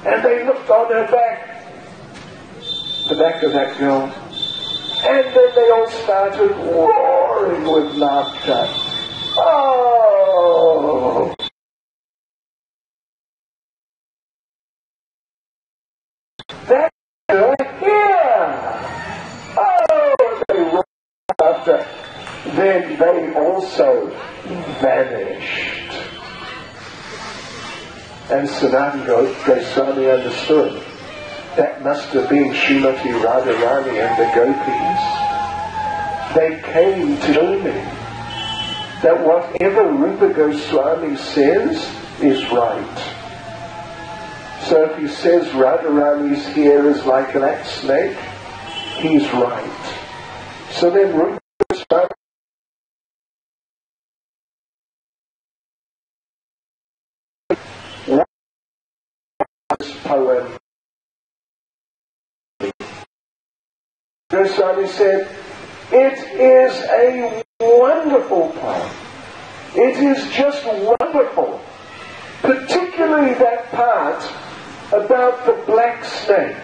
And they looked on her back, the back of that girl. And then they all started roaring with laughter. Oh! That girl here! Oh! They roared after. Then they also vanished. And Sanatana Goswami understood that must have been Srimati Radharani and the gopis. They came to show me that whatever Rupa Goswami says is right. So if he says Radharani's hair is like a black snake, he's right. So then Rupa Goswami this poem. Goswami said, it is a wonderful poem. It is just wonderful. Particularly that part about the black snake.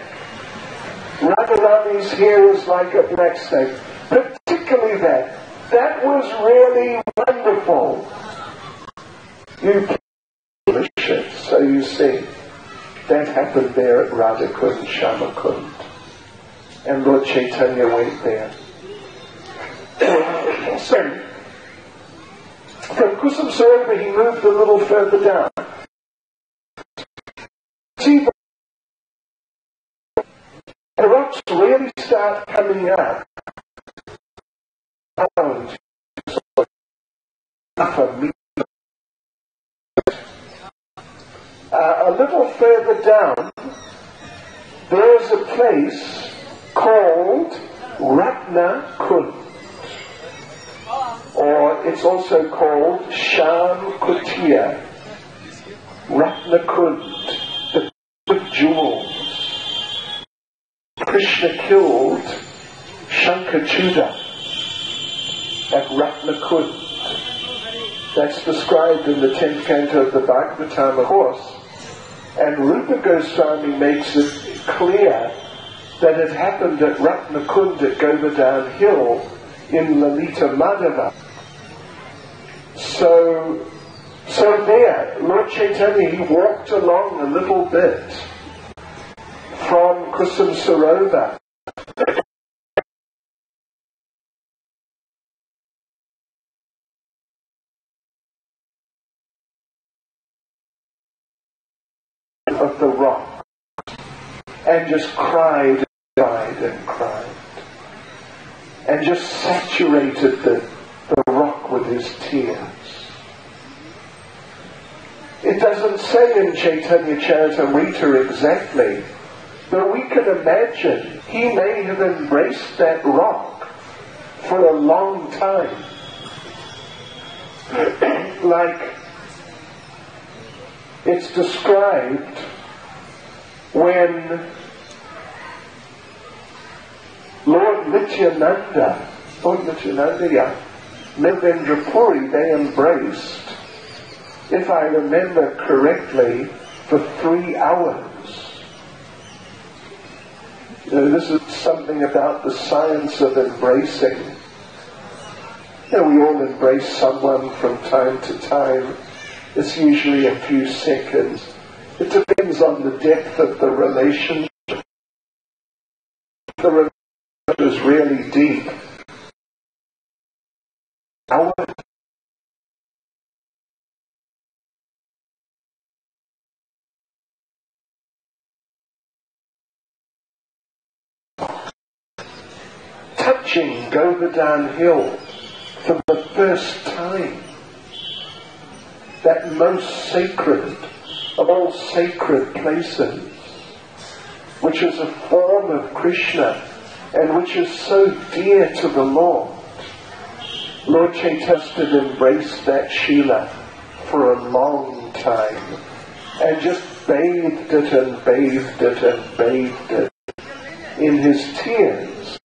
Radharani's hair is like a black snake. Particularly that. That was really wonderful. You publish it, so you see. That happened there at Radhakund, Shamakund. And Lord Chaitanya went there. So, from Kusum Sarovar he moved a little further down. See, the rocks really start coming up. A little further down, there is a place called Ratnakund, or it's also called Sham Kutia. Ratnakund, the jewels. Krishna killed Shankachuda at Ratnakund. That's described in the 10th canto of the Bhagavatam, of course. And Rupa Goswami makes it clear that it happened at Ratnakund at Govardhan Hill in Lalita Madhava. So there, Lord Chaitanya, he walked along a little bit from Kusum Sarovar. Of the rock, and just cried and cried and cried, and just saturated the rock with his tears. It doesn't say in Chaitanya Charitamrita exactly, but we can imagine he may have embraced that rock for a long time. Like it's described when Lord Nityananda, Navendra Puri, they embraced, if I remember correctly, for 3 hours. This is something about the science of embracing. We all embrace someone from time to time. It's usually a few seconds. It depends on the depth of the relationship. The relationship is really deep. Touching Govardhan Hill for the first time. That most sacred of all sacred places, which is a form of Krishna and which is so dear to the Lord. Lord Chaitanya embraced that Sheila for a long time and just bathed it and bathed it and bathed it in his tears.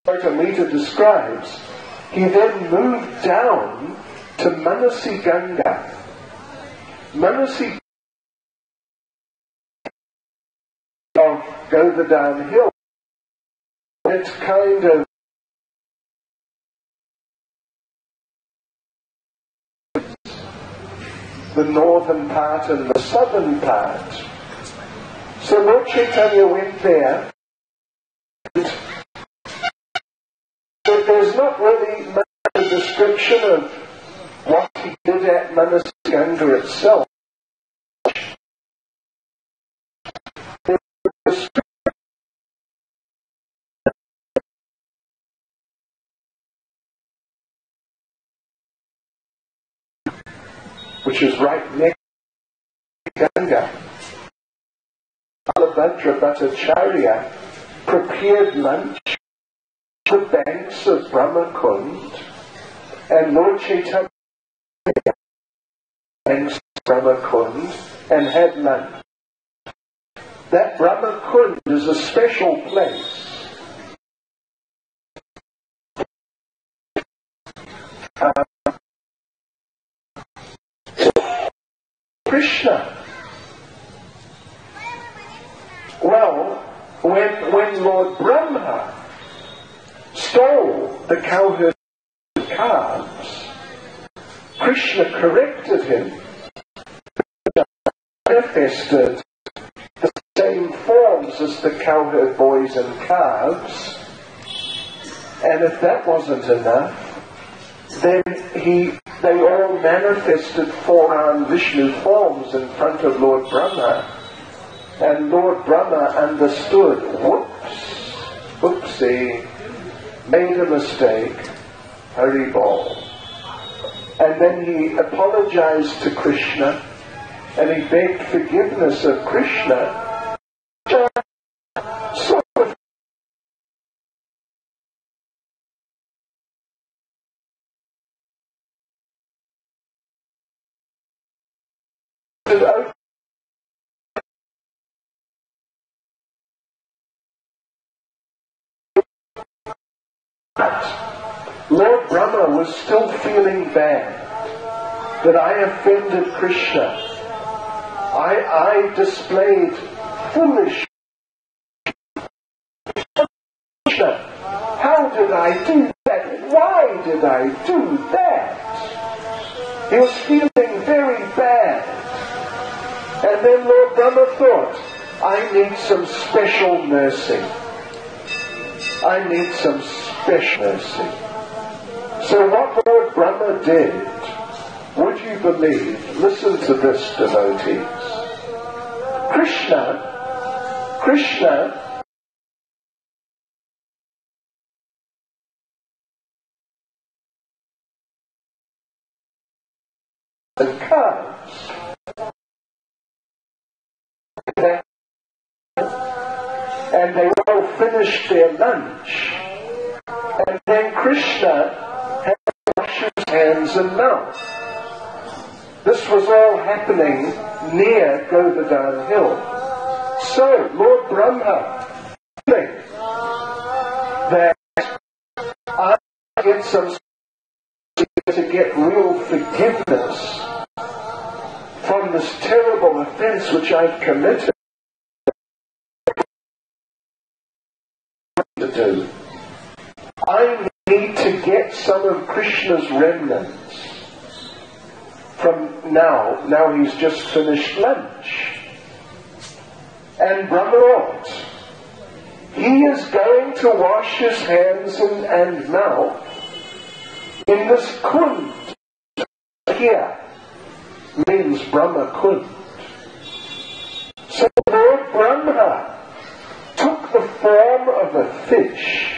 Amita describes, he then moved down to Manasi Ganga. Manasi go the downhill. It's kind of the northern part and the southern part. So Lord Chaitanya went there. But there's not really much of a description of what he did at Manasi Ganga itself. Which is right next to Ganga. Balabhadra Bhattacharya prepared lunch on the banks of Brahmakund, and Lord Chaitanya banks of Brahmakund and had lunch. That Brahmakund is a special place. Krishna. Well, when Lord Brahma stole the cowherd calves, Krishna corrected him, manifested the same forms as the cowherd boys and calves, and if that wasn't enough, then they all manifested four-armed Vishnu forms in front of Lord Brahma, and Lord Brahma understood, whoopsie, made a mistake, Hari Bol. And then he apologized to Krishna, and he begged forgiveness of Krishna. Lord Brahma was still feeling bad that I offended Krishna. I displayed foolish. How did I do that? Why did I do that? He was feeling very bad. And then Lord Brahma thought, I need some special mercy. I need some special mercy. So what Lord Brahma did, would you believe, listen to this, devotees. Krishna and calves. And they all finished their lunch. And then Krishna had to wash his hands and mouth. This was all happening near Govardhan Hill. So Lord Brahma, that I get some to get real forgiveness from this terrible offense which I've committed to do. I need to get some of Krishna's remnants from now. Now he's just finished lunch. And Brahma, he is going to wash his hands and mouth in this kund. Here means Brahma kund. So Lord Brahma took the form of a fish,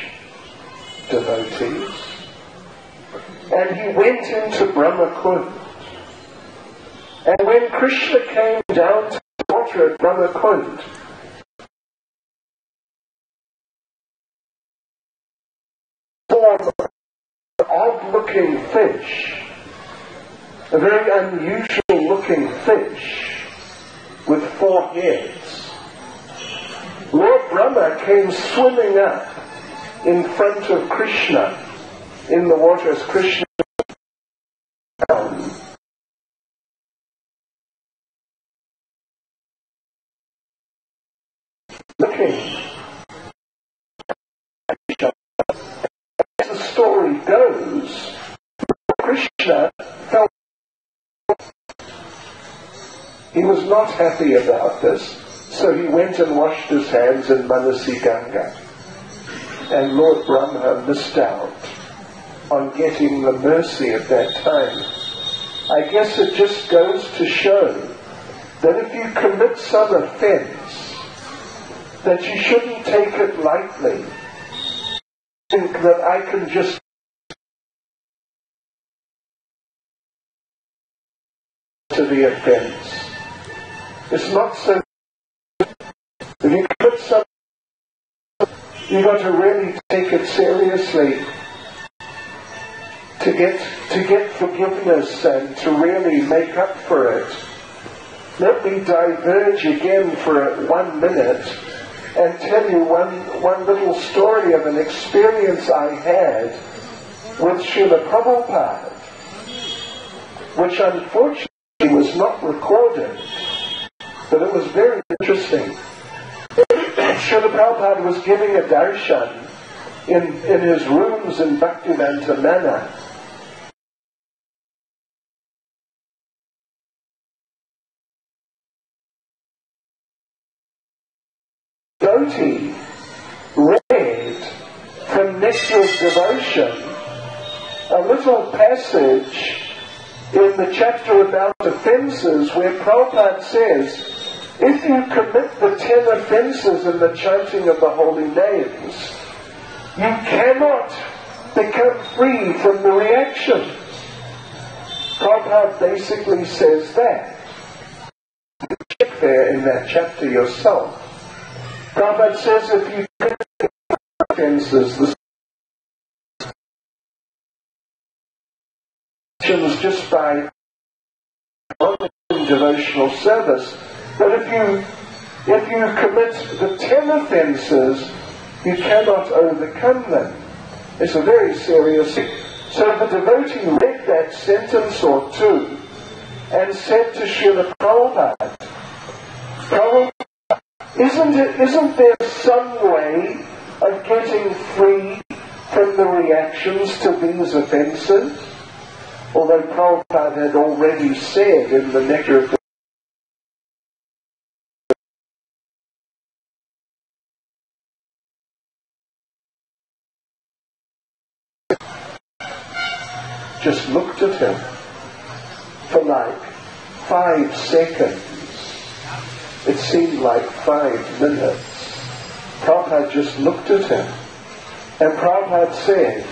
devotees, and he went into Brahma kund. And when Krishna came down to the water at Brahma kund, form of an odd-looking fish, a very unusual-looking fish with 4 heads. Lord Brahma came swimming up in front of Krishna in the water as Krishna down. Looking. As the story goes, Krishna felt he was not happy about this, so he went and washed his hands in Manasi Ganga. And Lord Brahma missed out on getting the mercy at that time. I guess it just goes to show that if you commit some offense, that you shouldn't take it lightly. Think that I can just to the offense. It's not so. If you commit some, you've got to really take it seriously to get forgiveness and to really make up for it. Let me diverge again for 1 minute and tell you one little story of an experience I had with Srila Prabhupada, which unfortunately was not recorded, but it was very interesting. Srila Prabhupada was giving a darshan in his rooms in Bhaktivedanta Mana. Devotee read from Nectar of Devotion a little passage in the chapter about offences where Prabhupada says, if you commit the 10 offences in the chanting of the holy names, you cannot become free from the reactions. Prabhupada basically says that. You check there in that chapter yourself. Prabhupada says if you commit the offences, the just by devotional service, but if you commit the 10 offences, you cannot overcome them. It's a very serious thing. So the devotee read that sentence or two and said to Srila Prabhupada, isn't there some way of getting free from the reactions to these offences? Although Prabhupada had already said in the Nectar of just looked at him for like 5 seconds. It seemed like 5 minutes. Prabhupada just looked at him. And Prabhupada said,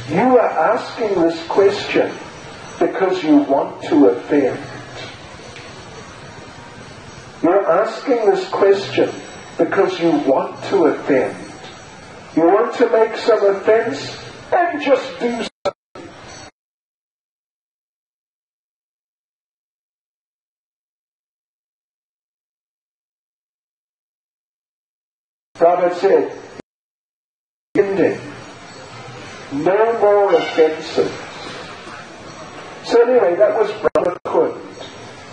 you are asking this question because you want to offend. You're asking this question because you want to offend. You want to make some offense and just do something. Prabhupada said, ending. No more offences. So anyway, that was Brahma.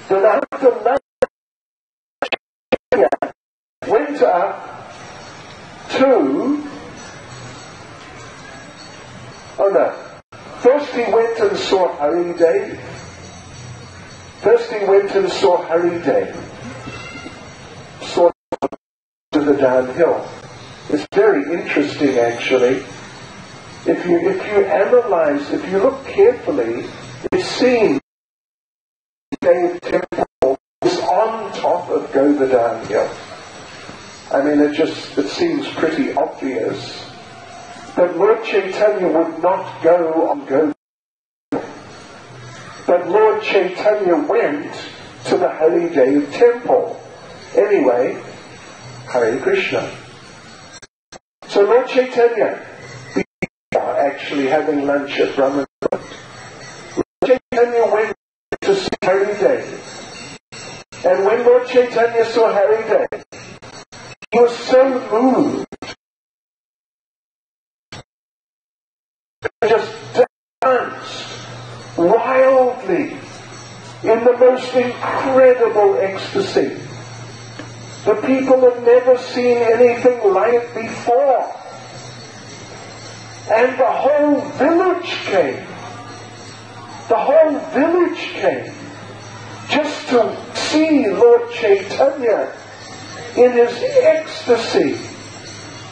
Then after that, went up to... Oh no. First he went and saw Hari Devi. Saw to the downhill. It's very interesting actually. If you analyze, if you look carefully, it seems the temple is on top of Govardhan Hill. I mean, it seems pretty obvious. But Lord Chaitanya would not go on Govardhan Hill. But Lord Chaitanya went to the Hari Dev temple. Anyway, Hare Krishna. So Lord Chaitanya, actually having lunch at Brahman. Lord Chaitanya went to see Hari Dev. And when Lord Chaitanya saw Hari Dev, he was so moved just danced wildly in the most incredible ecstasy. The people had never seen anything like it before. And the whole village came. The whole village came just to see Lord Chaitanya in his ecstasy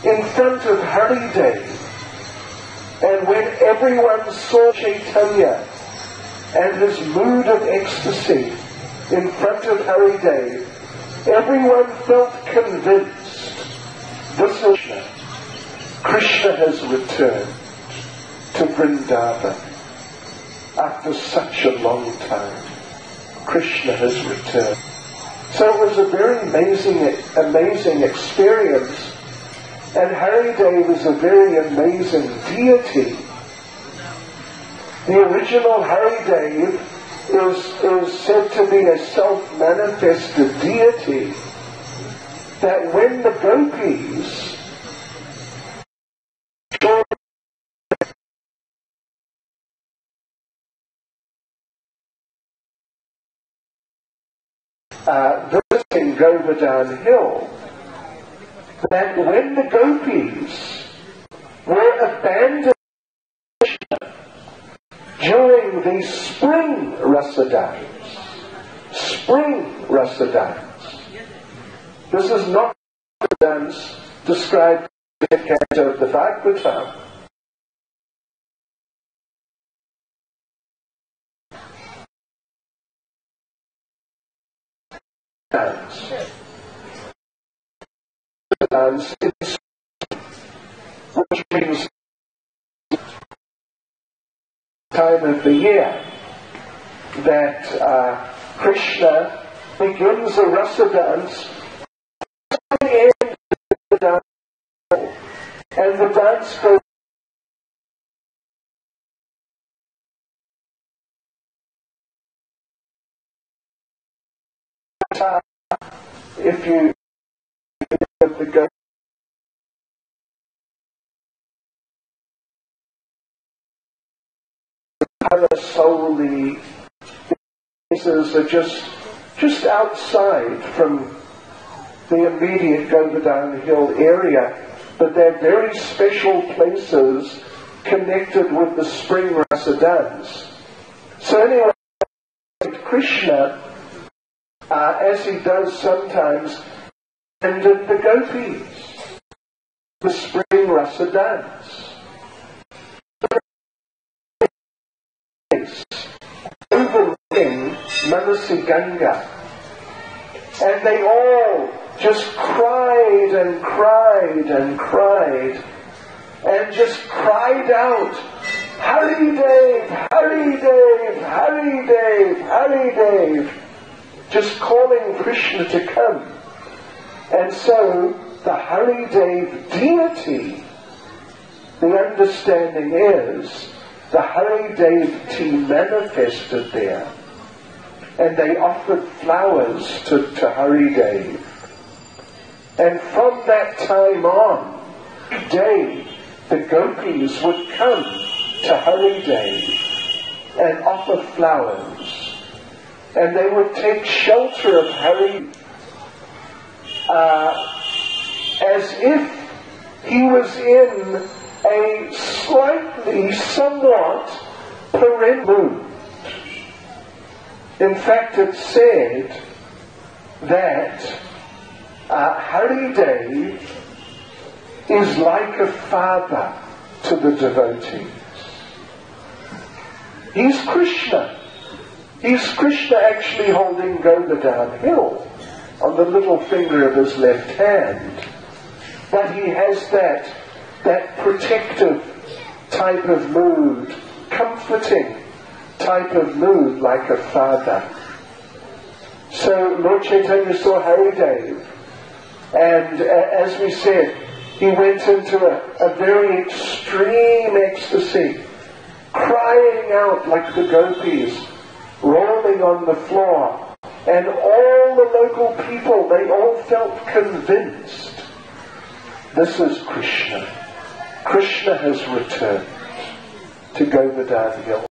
in front of Haridev. And when everyone saw Chaitanya and his mood of ecstasy in front of Haridev, everyone felt convinced this is Krishna. Krishna has returned to Vrndävana after such a long time. Krishna has returned. So it was a very amazing experience. And Haridev is a very amazing deity. The original Haridev is said to be a self-manifested deity, that when the gopis visiting Govardhan Hill, that when the gopis were abandoned during the spring rasadans, this is not the dance described in the canto of the Bhagavatam. Dance is, which means time of the year that Krishna begins a rasa dance at the end of the dance, and the dance goes if you the go solely places are just outside from the immediate Govardhan Hill area, but they're very special places connected with the spring rasa dance. So anyway, Krishna, as he does sometimes, ended the gopis, the spring rasa dance. Overlooking Manasi Ganga, and they all just cried and cried and cried and just cried out, Haridev, Haridev, Haridev, Haridev, just calling Krishna to come. And so the Haridev deity, the understanding is the Haridev team manifested there, and they offered flowers to Haridev. And from that time on, every day the gopis would come to Haridev and offer flowers, and they would take shelter of Haridev as if he was in a somewhat perennial mood. In fact, it's said that Haridev is like a father to the devotees. He's Krishna. He's Krishna actually holding Govardhan Hill on the little finger of his left hand. But he has that protective type of mood, comforting type of mood like a father. So Lord Chaitanya saw Haridev, and as we said, he went into a very extreme ecstasy, crying out like the gopis, rolling on the floor, and all the local people, they all felt convinced, this is Krishna. Krishna has returned. to Govardhan Hill.